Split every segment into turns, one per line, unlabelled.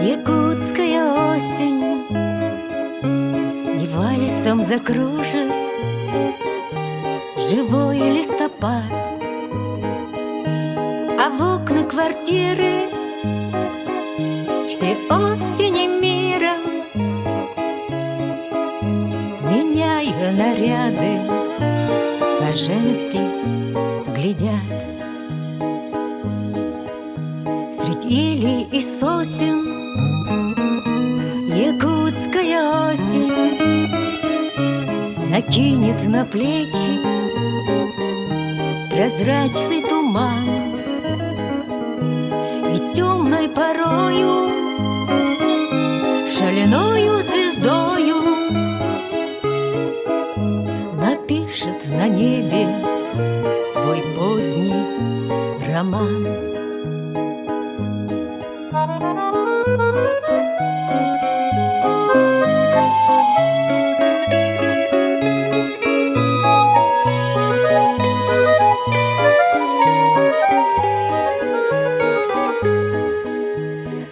Якутская осень и вальсом закружит живой листопад, а в окна квартиры все осени мира, меняя наряды, по-женски глядят. Средь елей и сосен якутская осень накинет на плечи прозрачный туман, и темной порою, шальною звездою напишет на небе свой поздний роман.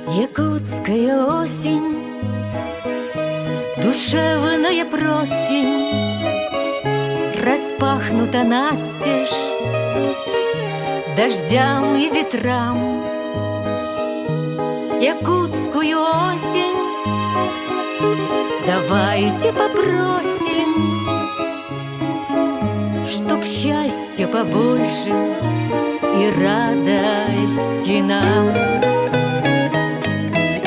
Якутская осень, душевная просень, распахнута настежь дождям и ветрам. Якутскую осень давайте попросим, чтоб счастья побольше и радости нам.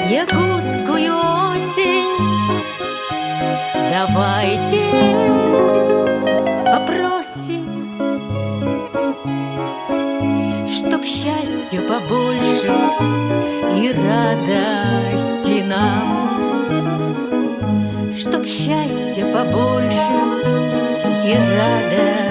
Якутскую осень давайте попросим, чтоб счастья побольше и радости нам, чтоб счастья побольше и радости.